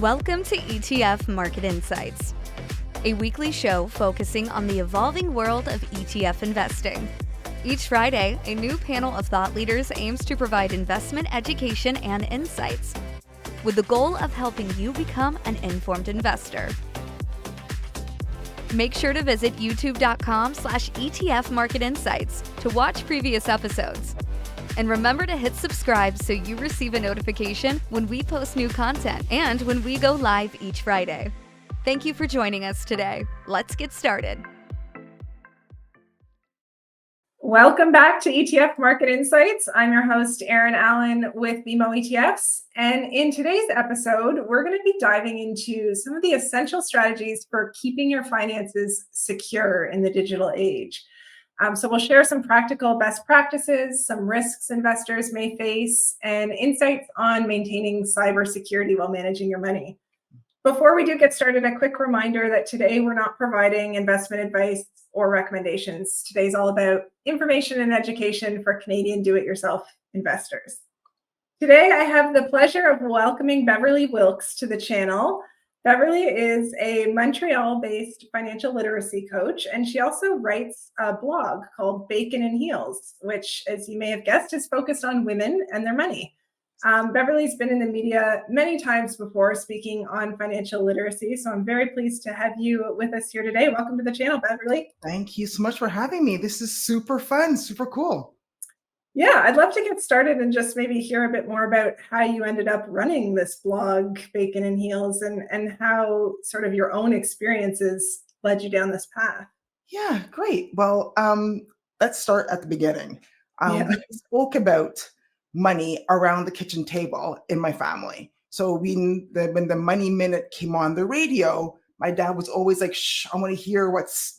Welcome to ETF Market Insights, a weekly show focusing on the evolving world of ETF investing. Each Friday, a new panel of thought leaders aims to provide investment education and insights, with the goal of helping you become an informed investor. Make sure to visit youtube.com/ETF Market Insights to watch previous episodes. And remember to hit subscribe so you receive a notification when we post new content and when we go live each Friday. Thank you for joining us today. Let's get started. Welcome back to ETF Market Insights. I'm your host, Erin Allen with BMO ETFs. And in today's episode, we're going to be diving into some of the essential strategies for keeping your finances secure in the digital age. So we'll share some practical best practices, some risks investors may face, and insights on maintaining cybersecurity while managing your money. Before we do get started, a quick reminder that today we're not providing investment advice or recommendations. Today's all about information and education for Canadian do-it-yourself investors. Today, I have the pleasure of welcoming Beverly Wilkes to the channel. Beverly is a Montreal-based financial literacy coach, and she also writes a blog called Bacon and Heels, which, as you may have guessed, is focused on women and their money. Beverly's been in the media many times before speaking on financial literacy, so I'm very pleased to have you with us here today. Welcome to the channel, Beverly. Thank you so much for having me. This is super fun, super cool. Yeah, I'd love to get started and just maybe hear a bit more about how you ended up running this blog, Bacon and Heels, and how sort of your own experiences led you down this path. Yeah, great. Well, let's start at the beginning. We spoke about money around the kitchen table in my family. So when the Money Minute came on the radio, my dad was always like, "Shh, I want to hear what's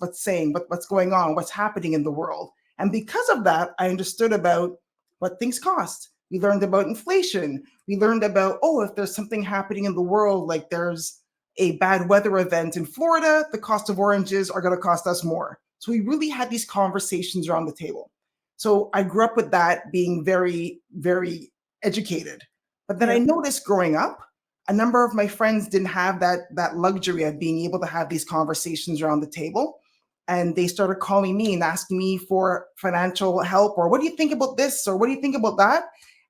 going on, what's happening in the world." And because of that, I understood about what things cost. We learned about inflation. We learned about, if there's something happening in the world, like there's a bad weather event in Florida, the cost of oranges are going to cost us more. So we really had these conversations around the table. So I grew up with that, being very, very educated. But then I noticed growing up, a number of my friends didn't have that luxury of being able to have these conversations around the table. And they started calling me and asking me for financial help, or what do you think about this? Or what do you think about that?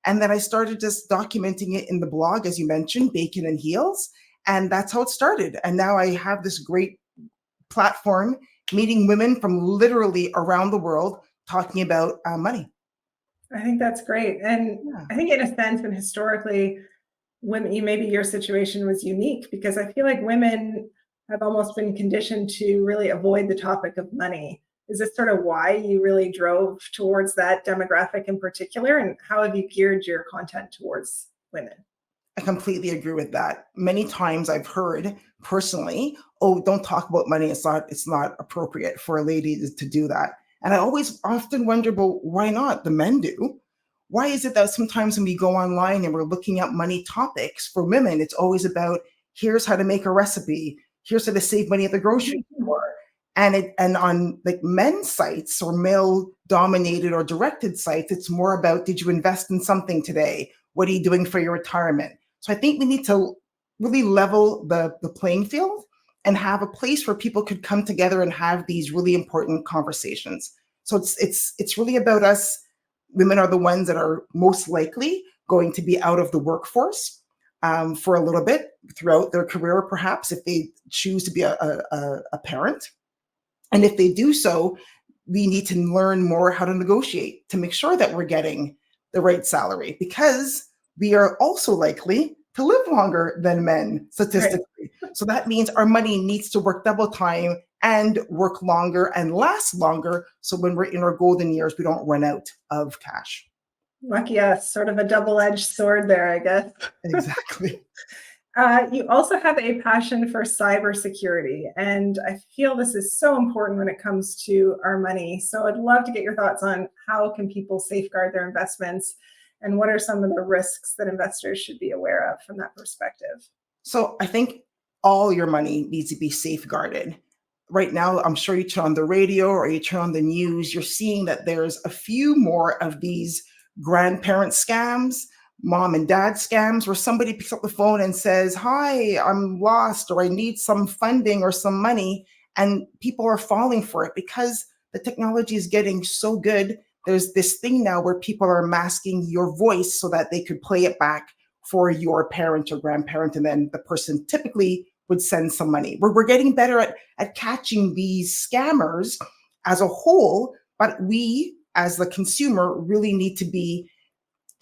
And then I started just documenting it in the blog, as you mentioned, Bacon and Heels. And that's how it started. And now I have this great platform, meeting women from literally around the world, talking about money. I think that's great. And I think in a sense, and historically, maybe your situation was unique, because I feel like women have almost been conditioned to really avoid the topic of money. Is this sort of why you really drove towards that demographic in particular? And how have you geared your content towards women? I completely agree with that. Many times I've heard personally, don't talk about money. It's not appropriate for a lady to do that. And I always often wonder, but why not? The men do. Why is it that sometimes when we go online and we're looking at money topics for women, it's always about, here's how to make a recipe, here's how to save money at the grocery store. And on like men's sites or male dominated or directed sites, it's more about, did you invest in something today? What are you doing for your retirement? So I think we need to really level the playing field and have a place where people could come together and have these really important conversations. So it's really about us. Women are the ones that are most likely going to be out of the workforce for a little bit throughout their career, perhaps, if they choose to be a parent. And if they do so, we need to learn more how to negotiate to make sure that we're getting the right salary, because we are also likely to live longer than men statistically. Right. So that means our money needs to work double time and work longer and last longer. So when we're in our golden years, we don't run out of cash. Lucky us, sort of a double-edged sword there, I guess. Exactly. You also have a passion for cybersecurity, and I feel this is so important when it comes to our money. So I'd love to get your thoughts on how can people safeguard their investments, and what are some of the risks that investors should be aware of from that perspective? So I think all your money needs to be safeguarded. Right now, I'm sure you turn on the radio or you turn on the news, you're seeing that there's a few more of these grandparent scams, mom and dad scams where somebody picks up the phone and says, hi, I'm lost, or I need some funding or some money. And people are falling for it because the technology is getting so good. There's this thing now where people are masking your voice so that they could play it back for your parent or grandparent. And then the person typically would send some money. We're getting better at catching these scammers as a whole, but we as the consumer really need to be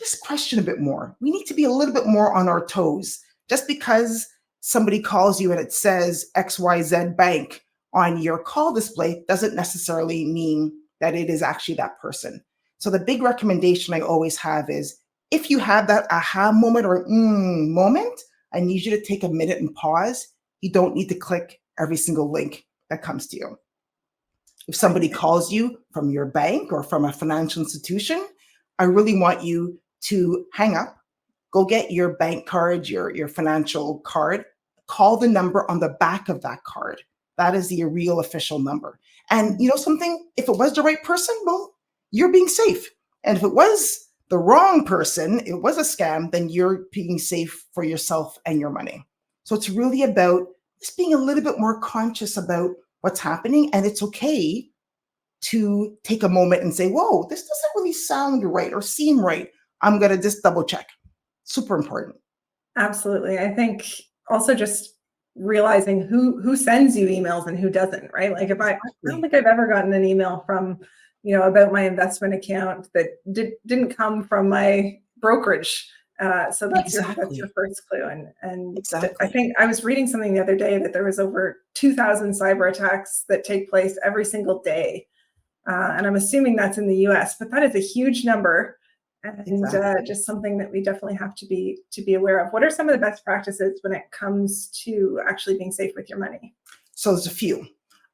just question a bit more. We need to be a little bit more on our toes. Just because somebody calls you and it says XYZ Bank on your call display doesn't necessarily mean that it is actually that person. So the big recommendation I always have is if you have that aha moment or moment, I need you to take a minute and pause. You don't need to click every single link that comes to you. If somebody calls you from your bank or from a financial institution, I really want you to hang up, go get your bank card, your financial card, call the number on the back of that card. That is the real official number. And you know something, if it was the right person, well, you're being safe. And if it was the wrong person, it was a scam, then you're being safe for yourself and your money. So it's really about just being a little bit more conscious about what's happening. And it's okay to take a moment and say, whoa, this doesn't really sound right or seem right. I'm going to just double check. Super important. Absolutely. I think also just realizing who sends you emails and who doesn't, right? Like if I don't think I've ever gotten an email from, about my investment account that didn't come from my brokerage. So that's your first clue. And I think I was reading something the other day that there was over 2,000 cyber attacks that take place every single day. And I'm assuming that's in the US, but that is a huge number. And just something that we definitely have to be aware of. What are some of the best practices when it comes to actually being safe with your money? So there's a few.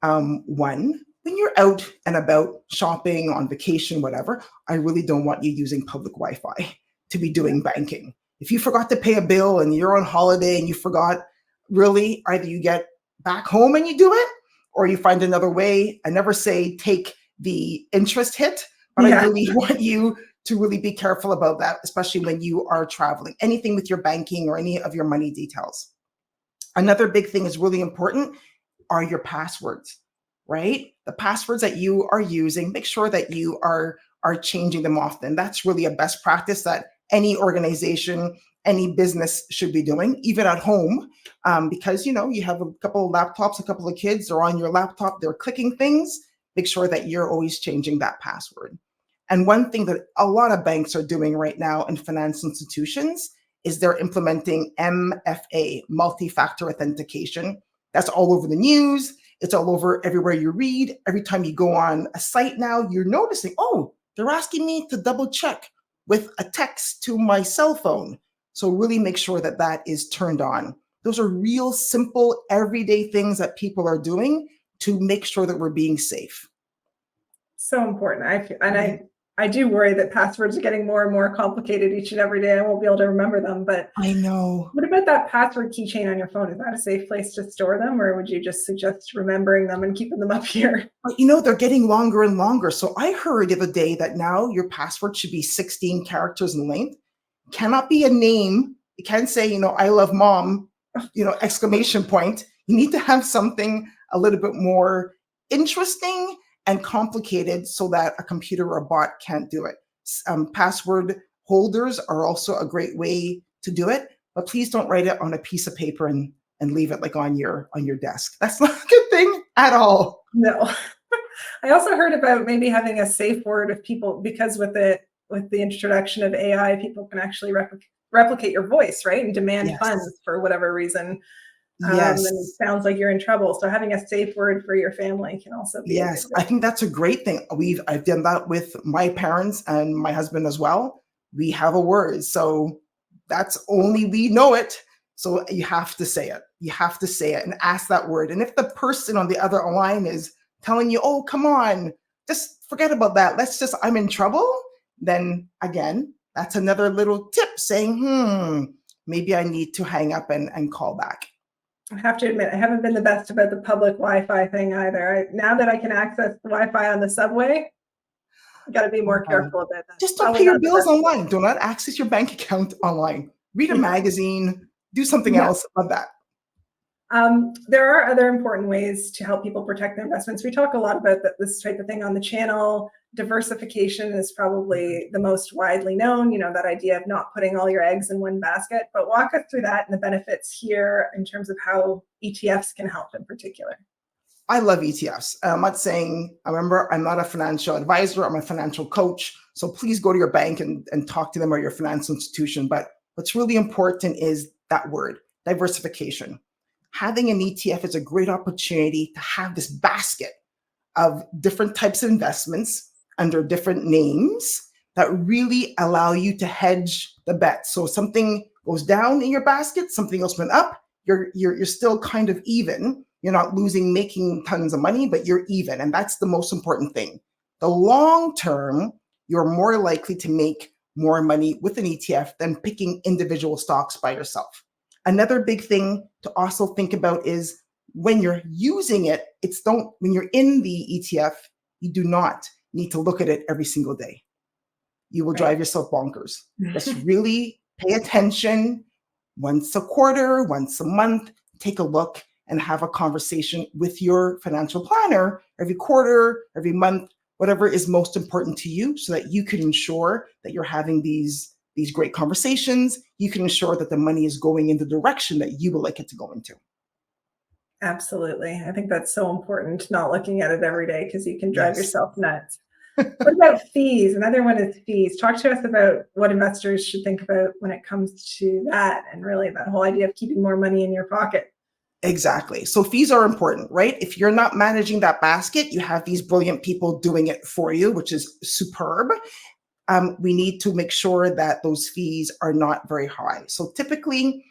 One, when you're out and about shopping, on vacation, whatever, I really don't want you using public Wi-Fi to be doing banking. If you forgot to pay a bill and you're on holiday and you forgot, really, either you get back home and you do it, or you find another way. I never say take the interest hit, but I really want you to really be careful about that, especially when you are traveling, anything with your banking or any of your money details. Another big thing is really important are your passwords, right? The passwords that you are using, make sure that you are changing them often. That's really a best practice that any organization, any business should be doing, even at home, because, you have a couple of laptops, a couple of kids, they're on your laptop, they're clicking things. Make sure that you're always changing that password. And one thing that a lot of banks are doing right now in financial institutions is they're implementing MFA, multi-factor authentication. That's all over the news. It's all over everywhere you read. Every time you go on a site now, you're noticing, oh, they're asking me to double check with a text to my cell phone. So really make sure that that is turned on. Those are real simple, everyday things that people are doing to make sure that we're being safe. So important. I do worry that passwords are getting more and more complicated each and every day. I won't be able to remember them, but I know. What about that password keychain on your phone? Is that a safe place to store them, or would you just suggest remembering them and keeping them up here? They're getting longer and longer. So I heard the other day that now your password should be 16 characters in length. Cannot be a name. You can't say, I love mom, exclamation point. You need to have something a little bit more interesting and complicated so that a computer or a bot can't do it. Password holders are also a great way to do it, but please don't write it on a piece of paper and leave it like on your desk. That's not a good thing at all. No. I also heard about maybe having a safe word of people, because with the introduction of AI, people can actually replicate your voice, right? And demand funds for whatever reason. Yes. And it sounds like you're in trouble. So having a safe word for your family can also be. Yes, I think that's a great thing. I've done that with my parents and my husband as well. We have a word. So that's only we know it. So you have to say it. You have to say it and ask that word. And if the person on the other line is telling you, oh, come on, just forget about that. I'm in trouble. Then again, that's another little tip saying, maybe I need to hang up and call back. I have to admit, I haven't been the best about the public Wi-Fi thing either. Now that I can access the Wi-Fi on the subway, got to be more careful about that. Just don't Probably pay your not the bills best. online. Do not access your bank account online. Read a magazine, do something Yeah. else of that. There are other important ways to help people protect their investments. We talk a lot about this type of thing on the channel. Diversification is probably the most widely known, that idea of not putting all your eggs in one basket. But walk us through that and the benefits here in terms of how ETFs can help in particular. I love ETFs. I'm not saying, remember, I'm not a financial advisor, I'm a financial coach. So please go to your bank and talk to them or your financial institution. But what's really important is that word, diversification. Having an ETF is a great opportunity to have this basket of different types of investments under different names that really allow you to hedge the bet. So something goes down in your basket, something else went up, you're still kind of even. You're not losing, making tons of money, but you're even. And that's the most important thing. The long term, you're more likely to make more money with an ETF than picking individual stocks by yourself. Another big thing to also think about is when you're using it, when you're in the ETF, you do not need to look at it every single day. You will drive yourself bonkers. Just really pay attention once a quarter, once a month, take a look and have a conversation with your financial planner every quarter, every month, whatever is most important to you, so that you can ensure that you're having these great conversations. You can ensure that the money is going in the direction that you would like it to go into. Absolutely. I think that's so important, not looking at it every day, because you can drive yourself nuts. What about fees? Another one is fees. Talk to us about what investors should think about when it comes to that, and really that whole idea of keeping more money in your pocket. Exactly. So fees are important, right? If you're not managing that basket, you have these brilliant people doing it for you, which is superb. We need to make sure that those fees are not very high. So typically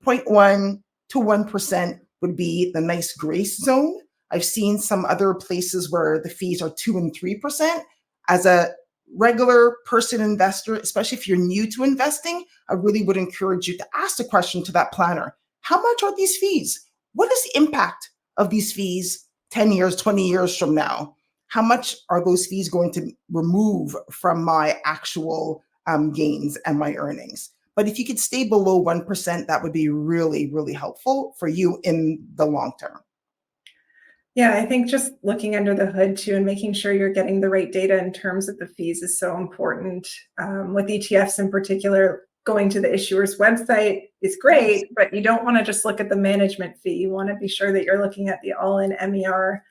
0.1 to 1% would be the nice grace zone. I've seen some other places where the fees are 2 and 3%. As a regular person investor, especially if you're new to investing, I really would encourage you to ask the question to that planner. How much are these fees? What is the impact of these fees 10 years, 20 years from now? How much are those fees going to remove from my actual gains and my earnings? But if you could stay below 1%, that would be really, really helpful for you in the long term. Yeah, I think just looking under the hood too and making sure you're getting the right data in terms of the fees is so important. With ETFs in particular, going to the issuer's website is great, but you don't want to just look at the management fee. You want to be sure that you're looking at the all-in MER.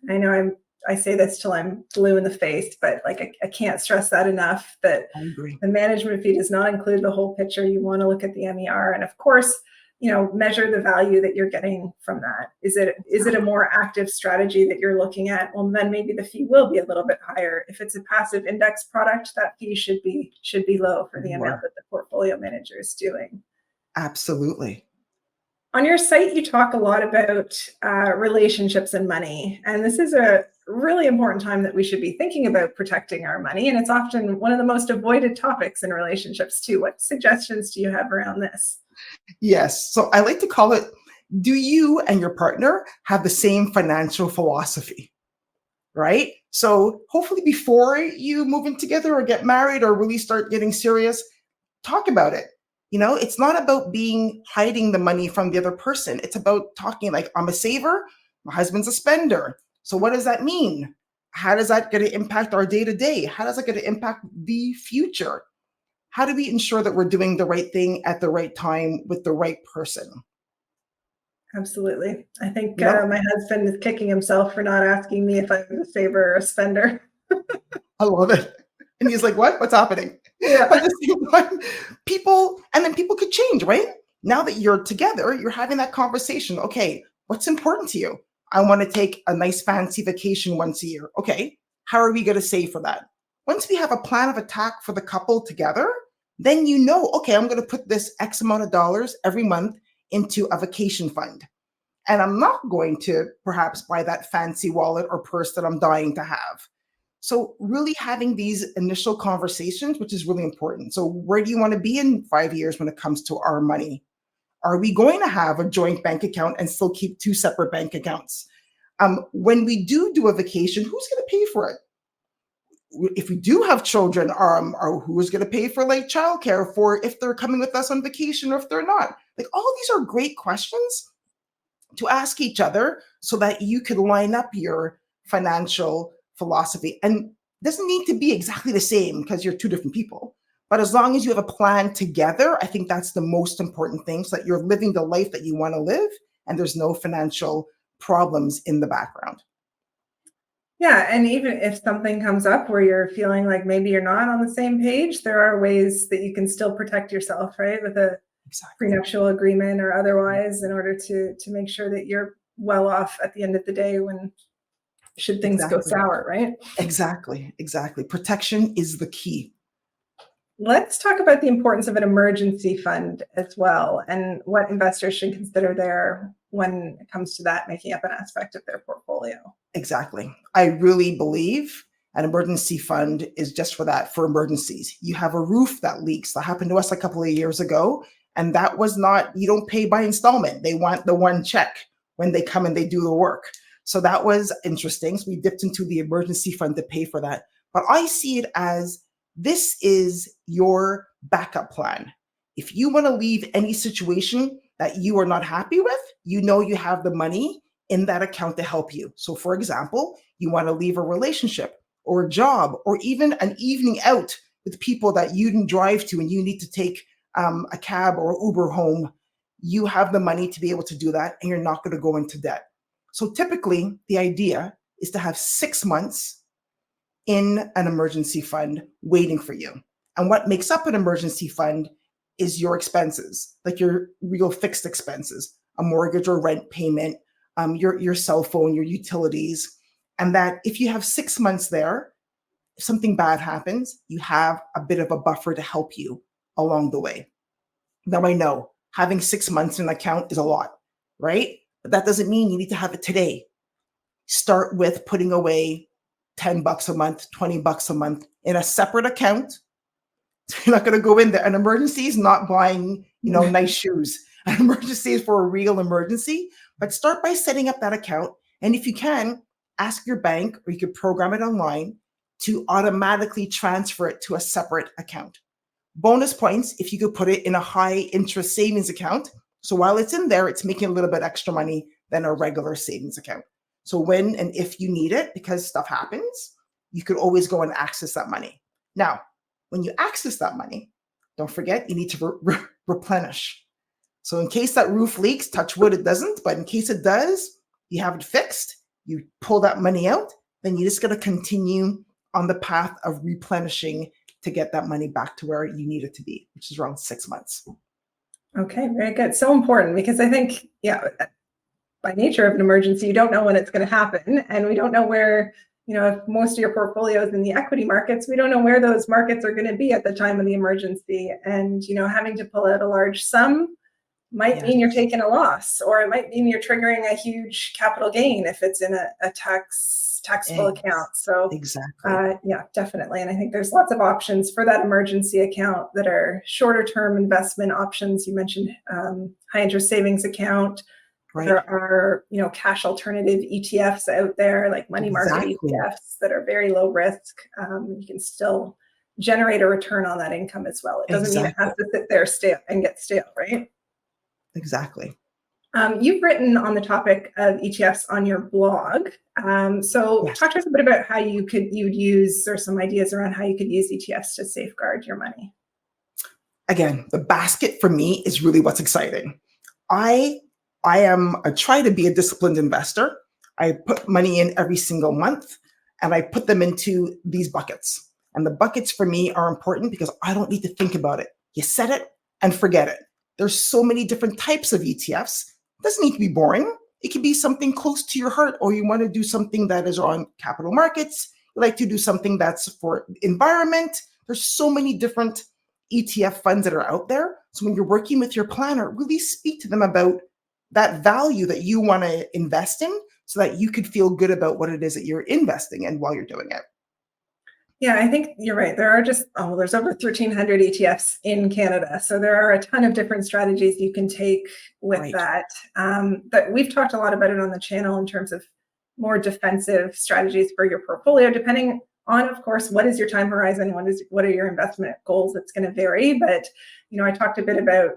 I know I say this till I'm blue in the face, but like I can't stress that enough, that the management fee does not include the whole picture. You want to look at the MER, and of course, measure the value that you're getting from that. Is it a more active strategy that you're looking at? Well, then maybe the fee will be a little bit higher. If it's a passive index product, that fee should be low for the amount that the portfolio manager is doing. Absolutely. On your site, you talk a lot about relationships and money, and this is a really important time that we should be thinking about protecting our money, and it's often one of the most avoided topics in relationships too. What suggestions do you have around this? Yes. So I like to call it, do you and your partner have the same financial philosophy? Right? So hopefully before you move in together or get married or really start getting serious, talk about it. It's not about hiding the money from the other person. It's about talking like, I'm a saver, my husband's a spender. So what does that mean? How does that going to impact our day-to-day? How does that going to impact the future? How do we ensure that we're doing the right thing at the right time with the right person? Absolutely. I think my husband is kicking himself for not asking me if I was a saver or a spender. I love it. And he's like, what? What's happening? Yeah. But at the same time, people could change, right? Now that you're together, you're having that conversation. Okay, what's important to you? I want to take a nice fancy vacation once a year. Okay, how are we going to save for that? Once we have a plan of attack for the couple together, then okay, I'm going to put this X amount of dollars every month into a vacation fund. And I'm not going to perhaps buy that fancy wallet or purse that I'm dying to have. So really having these initial conversations, which is really important. So where do you want to be in 5 years when it comes to our money? Are we going to have a joint bank account and still keep 2 separate bank accounts? When we do a vacation, who's going to pay for it? if we do have children, are who is going to pay for like childcare for if they're coming with us on vacation or if they're not? Like all these are great questions to ask each other so that you can line up your financial philosophy. And it doesn't need to be exactly the same because you're two different people. But as long as you have a plan together, I think that's the most important thing, so that you're living the life that you want to live and there's no financial problems in the background. Yeah, and even if something comes up where you're feeling like maybe you're not on the same page, there are ways that you can still protect yourself, right? With a prenuptial agreement or otherwise, in order to make sure that you're well off at the end of the day when should things go sour, right? Exactly. Protection is the key. Let's talk about the importance of an emergency fund as well, and what investors should consider there when it comes to that making up an aspect of their portfolio. Exactly. I really believe an emergency fund is just for that, for emergencies. You have a roof that leaks. That happened to us a couple of years ago. And that was not, you don't pay by installment. They want the one check when they come and they do the work. So that was interesting. So we dipped into the emergency fund to pay for that. But I see it as, this is your backup plan. If you want to leave any situation that you are not happy with, you know you have the money in that account to help you. So for example, you want to leave a relationship or a job or even an evening out with people that you didn't drive to and you need to take a cab or Uber home, you have the money to be able to do that and you're not going to go into debt. So typically the idea is to have 6 months in an emergency fund waiting for you. And what makes up an emergency fund is your expenses, like your real fixed expenses, a mortgage or rent payment, your cell phone, your utilities. And that if you have 6 months there, if something bad happens, you have a bit of a buffer to help you along the way. Now I know having 6 months in an account is a lot, right? But that doesn't mean you need to have it today. Start with putting away $10 a month, $20 a month in a separate account. You're not going to go in there. An emergency is not buying, nice shoes. An emergency is for a real emergency. But start by setting up that account. And if you can, ask your bank, or you could program it online, to automatically transfer it to a separate account. Bonus points if you could put it in a high interest savings account. So while it's in there, it's making a little bit extra money than a regular savings account. So when and if you need it, because stuff happens, you could always go and access that money. Now, when you access that money, don't forget you need to replenish. So in case that roof leaks, touch wood, it doesn't, but in case it does, you have it fixed, you pull that money out, then you just got to continue on the path of replenishing to get that money back to where you need it to be, which is around 6 months. Okay, very good. So important, because I think, by nature of an emergency, you don't know when it's going to happen. And we don't know where, if most of your portfolio is in the equity markets, we don't know where those markets are going to be at the time of the emergency. And, having to pull out a large sum might mean you're taking a loss, or it might mean you're triggering a huge capital gain if it's in a taxable account. So definitely. And I think there's lots of options for that emergency account that are shorter term investment options. You mentioned high interest savings account. Right. There are, cash alternative ETFs out there, like money market ETFs that are very low risk. You can still generate a return on that income as well. It doesn't mean it has to sit there and get stale, right? Exactly. You've written on the topic of ETFs on your blog. Talk to us a bit about how you'd use, or some ideas around how you could use ETFs to safeguard your money. Again, the basket for me is really what's exciting. I try to be a disciplined investor. I put money in every single month and I put them into these buckets. And the buckets for me are important because I don't need to think about it. You set it and forget it. There's so many different types of ETFs. It doesn't need to be boring. It could be something close to your heart, or you want to do something that is on capital markets. You like to do something that's for environment. There's so many different ETF funds that are out there. So when you're working with your planner, really speak to them about that value that you want to invest in, so that you could feel good about what it is that you're investing in while you're doing it. Yeah, I think you're right. There are there's over 1,300 ETFs in Canada. So there are a ton of different strategies you can take with that. But we've talked a lot about it on the channel in terms of more defensive strategies for your portfolio, depending on, of course, what is your time horizon? What are your investment goals? It's going to vary. But, I talked a bit about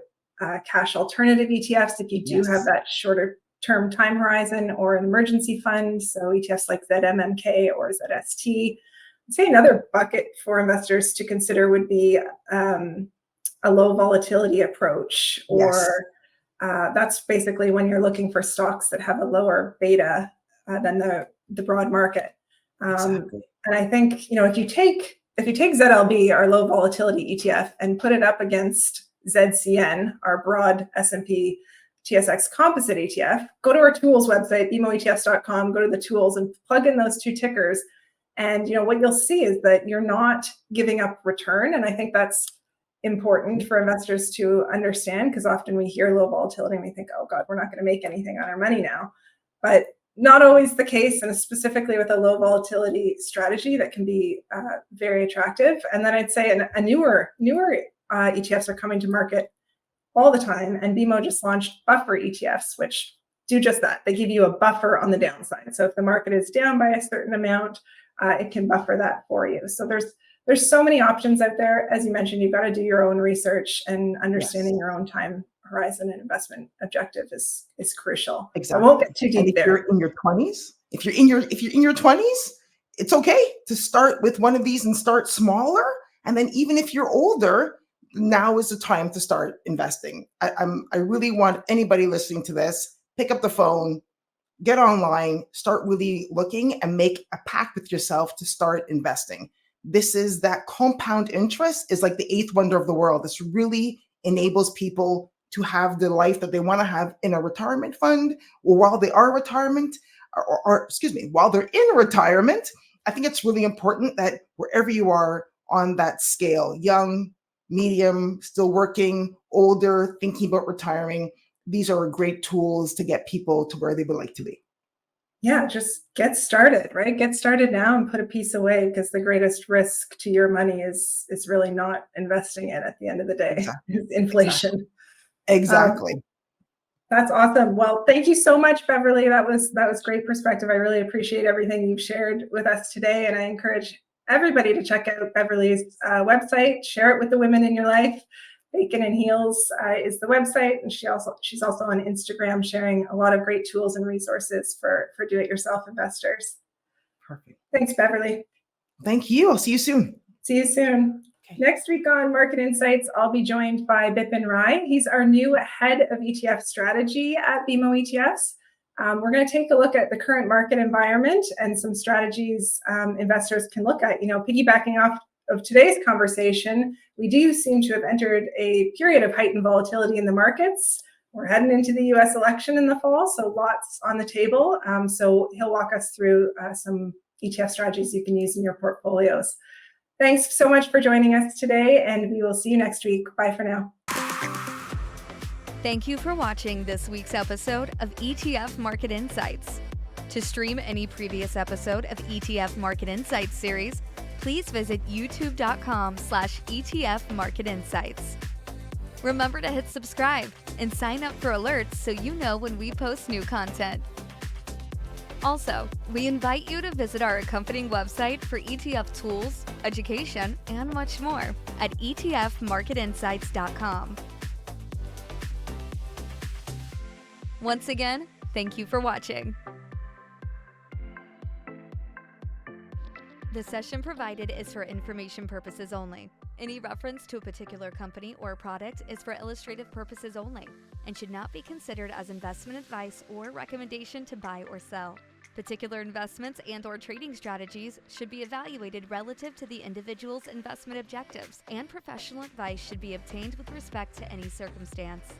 cash alternative ETFs if you do have that shorter term time horizon, or an emergency fund. So ETFs like ZMMK or ZST. I'd say another bucket for investors to consider would be a low volatility approach, or that's basically when you're looking for stocks that have a lower beta than the broad market. Exactly. And I think, if you take ZLB, our low volatility ETF, and put it up against ZCN, our broad S&P TSX composite ETF, go to our tools website, bmoetfs.com, go to the tools and plug in those two tickers. And what you'll see is that you're not giving up return. And I think that's important for investors to understand, because often we hear low volatility and we think, oh God, we're not going to make anything on our money now. But not always the case, and specifically with a low volatility strategy that can be very attractive. And then I'd say a newer ETFs are coming to market all the time. And BMO just launched buffer ETFs, which do just that. They give you a buffer on the downside. So if the market is down by a certain amount, it can buffer that for you. So there's so many options out there. As you mentioned, you've got to do your own research, and understanding your own time horizon and investment objective is crucial. Exactly. I won't get too deep if there. You're in your 20s, if you're in your 20s, it's okay to start with one of these and start smaller. And then even if you're older, now is the time to start investing. I really want anybody listening to this, pick up the phone, get online, start really looking, and make a pact with yourself to start investing. This is that compound interest is like the eighth wonder of the world. This really enables people to have the life that they want to have in a retirement fund, or while they are retirement, or while they're in retirement. I think it's really important that wherever you are on that scale, young, medium, still working, older, thinking about retiring, these are great tools to get people to where they would like to be. Yeah, just get started, right? Get started now and put a piece away, because the greatest risk to your money is really not investing it at the end of the day. Exactly. It's inflation. Exactly. That's awesome. Well, thank you so much, Beverly. That was great perspective. I really appreciate everything you've shared with us today. And I encourage everybody to check out Beverly's website, share it with the women in your life. Bacon and Heels is the website, and she's also on Instagram, sharing a lot of great tools and resources for do-it-yourself investors. Perfect. Thanks, Beverly. Thank you. I'll see you soon. See you soon. Okay. Next week on Market Insights, I'll be joined by Bipin Rai. He's our new head of ETF strategy at BMO ETFs. We're going to take a look at the current market environment and some strategies investors can look at. Piggybacking off of today's conversation, we do seem to have entered a period of heightened volatility in the markets. We're heading into the US election in the fall, so lots on the table. So he'll walk us through some ETF strategies you can use in your portfolios. Thanks so much for joining us today, and we will see you next week. Bye for now. Thank you for watching this week's episode of ETF Market Insights. To stream any previous episode of ETF Market Insights series, please visit youtube.com/ETF Market Insights. Remember to hit subscribe and sign up for alerts so you know when we post new content. Also, we invite you to visit our accompanying website for ETF tools, education, and much more at etfmarketinsights.com. Once again, thank you for watching. The session provided is for information purposes only. Any reference to a particular company or product is for illustrative purposes only and should not be considered as investment advice or recommendation to buy or sell. Particular investments and/or trading strategies should be evaluated relative to the individual's investment objectives, and professional advice should be obtained with respect to any circumstance.